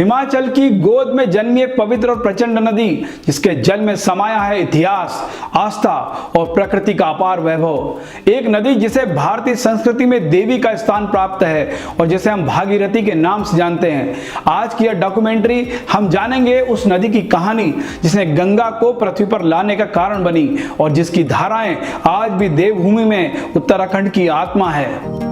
हिमाचल की गोद में जन्मी एक पवित्र और प्रचंड नदी, जिसके जल में समाया है इतिहास, आस्था और प्रकृति का अपार वैभव। एक नदी जिसे भारतीय संस्कृति में देवी का स्थान प्राप्त है और जिसे हम भागीरथी के नाम से जानते हैं। आज की यह डॉक्यूमेंट्री हम जानेंगे उस नदी की कहानी जिसने गंगा को पृथ्वी पर लाने का कारण बनी और जिसकी धाराएं आज भी देवभूमि में उत्तराखंड की आत्मा है।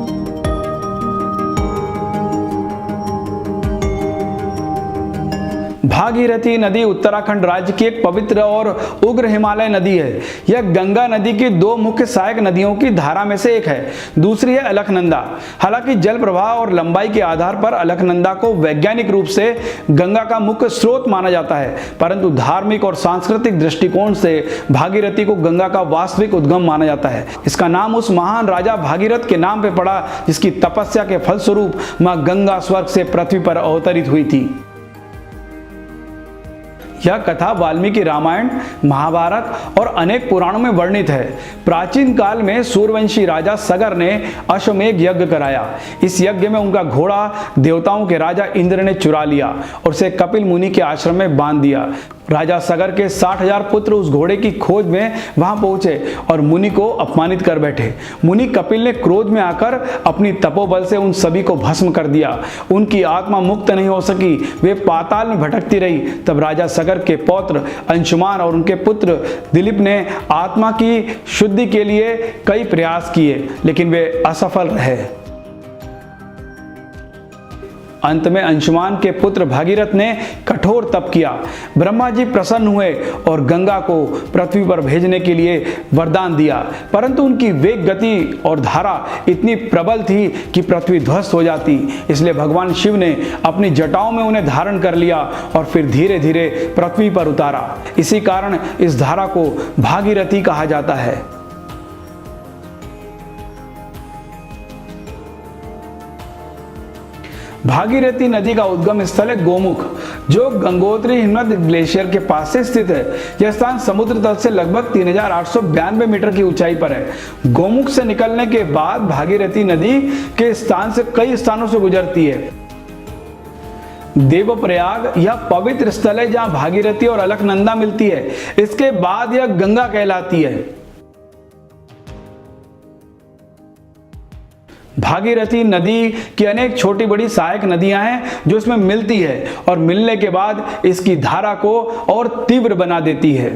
भागीरथी नदी उत्तराखंड राज्य की एक पवित्र और उग्र हिमालय नदी है। यह गंगा नदी की दो मुख्य सहायक नदियों की धारा में से एक है। दूसरी है अलकनंदा। हालांकि जल प्रवाह और लंबाई के आधार पर अलकनंदा को वैज्ञानिक रूप से गंगा का मुख्य स्रोत माना जाता है, परंतु धार्मिक और सांस्कृतिक दृष्टिकोण से भागीरथी को गंगा का वास्तविक उद्गम माना जाता है। इसका नाम उस महान राजा भागीरथ के नाम पर पड़ा जिसकी तपस्या के फलस्वरूप मां गंगा स्वर्ग से पृथ्वी पर अवतरित हुई थी। यह कथा वाल्मीकि रामायण, महाभारत और अनेक पुराणों में वर्णित है। प्राचीन काल में सूर्यवंशी राजा सगर ने अश्वमेध यज्ञ कराया। इस यज्ञ में उनका घोड़ा देवताओं के राजा इंद्र ने चुरा लिया और उसे कपिल मुनि के आश्रम में बांध दिया। राजा सगर के 60,000 पुत्र उस घोड़े की खोज में वहां पहुंचे और मुनि को अपमानित कर बैठे। मुनि कपिल ने क्रोध में आकर अपनी तपोबल से उन सभी को भस्म कर दिया। उनकी आत्मा मुक्त नहीं हो सकी, वे पाताल में भटकती रही। तब राजा सगर के पौत्र अंशुमान और उनके पुत्र दिलीप ने आत्मा की शुद्धि के लिए कई प्रयास किए, लेकिन वे असफल रहे। अंत में अंशुमान के पुत्र भागीरथ ने कठोर तप किया। ब्रह्मा जी प्रसन्न हुए और गंगा को पृथ्वी पर भेजने के लिए वरदान दिया, परंतु उनकी वेग गति और धारा इतनी प्रबल थी कि पृथ्वी ध्वस्त हो जाती। इसलिए भगवान शिव ने अपनी जटाओं में उन्हें धारण कर लिया और फिर धीरे धीरे पृथ्वी पर उतारा। इसी कारण इस धारा को भागीरथी कहा जाता है। भागीरथी नदी का उद्गम स्थल है गोमुख, जो गंगोत्री हिमनद ग्लेशियर के पास से स्थित है। यह स्थान समुद्र तल से लगभग 3,892 मीटर की ऊंचाई पर है। गोमुख से निकलने के बाद भागीरथी नदी के स्थान से कई स्थानों से गुजरती है। देवप्रयाग यह पवित्र स्थल है जहां भागीरथी और अलकनंदा मिलती है। इसके बाद यह गंगा कहलाती है। भागीरथी नदी की अनेक छोटी बड़ी सहायक नदियां हैं जो इसमें मिलती है और मिलने के बाद इसकी धारा को और तीव्र बना देती है।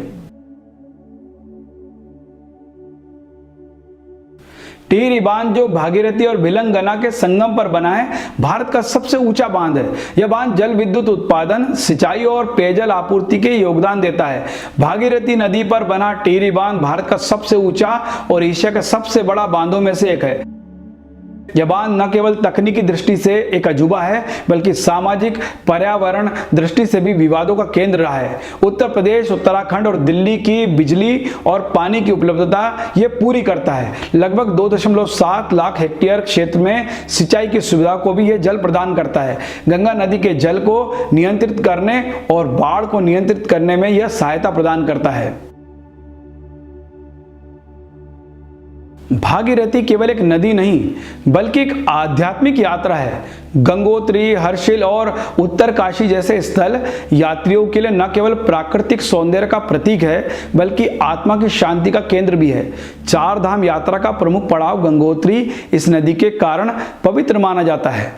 टिहरी बांध, जो भागीरथी और भिलंगना के संगम पर बना है, भारत का सबसे ऊंचा बांध है। यह बांध जल विद्युत उत्पादन, सिंचाई और पेयजल आपूर्ति के योगदान देता है। भागीरथी नदी पर बना टिहरी बांध भारत का सबसे ऊंचा और एशिया का सबसे बड़ा बांधों में से एक है। यह बांध न केवल तकनीकी दृष्टि से एक अजूबा है, बल्कि सामाजिक पर्यावरण दृष्टि से भी विवादों का केंद्र रहा है। उत्तर प्रदेश, उत्तराखंड और दिल्ली की बिजली और पानी की उपलब्धता यह पूरी करता है। लगभग 2.7 लाख हेक्टेयर क्षेत्र में सिंचाई की सुविधा को भी यह जल प्रदान करता है। गंगा नदी के जल को नियंत्रित करने और बाढ़ को नियंत्रित करने में यह सहायता प्रदान करता है। भागीरथी केवल एक नदी नहीं, बल्कि एक आध्यात्मिक यात्रा है। गंगोत्री, हर्षिल और उत्तरकाशी जैसे स्थल यात्रियों के लिए न केवल प्राकृतिक सौंदर्य का प्रतीक है, बल्कि आत्मा की शांति का केंद्र भी है। चार धाम यात्रा का प्रमुख पड़ाव गंगोत्री इस नदी के कारण पवित्र माना जाता है।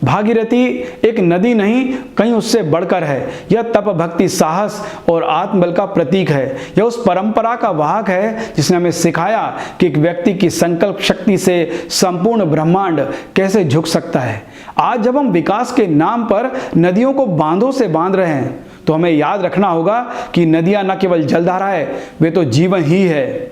भागीरथी एक नदी नहीं, कहीं उससे बढ़कर है। यह तप, भक्ति, साहस और आत्मबल का प्रतीक है। यह उस परंपरा का वाहक है जिसने हमें सिखाया कि एक व्यक्ति की संकल्प शक्ति से संपूर्ण ब्रह्मांड कैसे झुक सकता है। आज जब हम विकास के नाम पर नदियों को बांधों से बांध रहे हैं, तो हमें याद रखना होगा कि नदियां न केवल जलधारा है, वे तो जीवन ही है।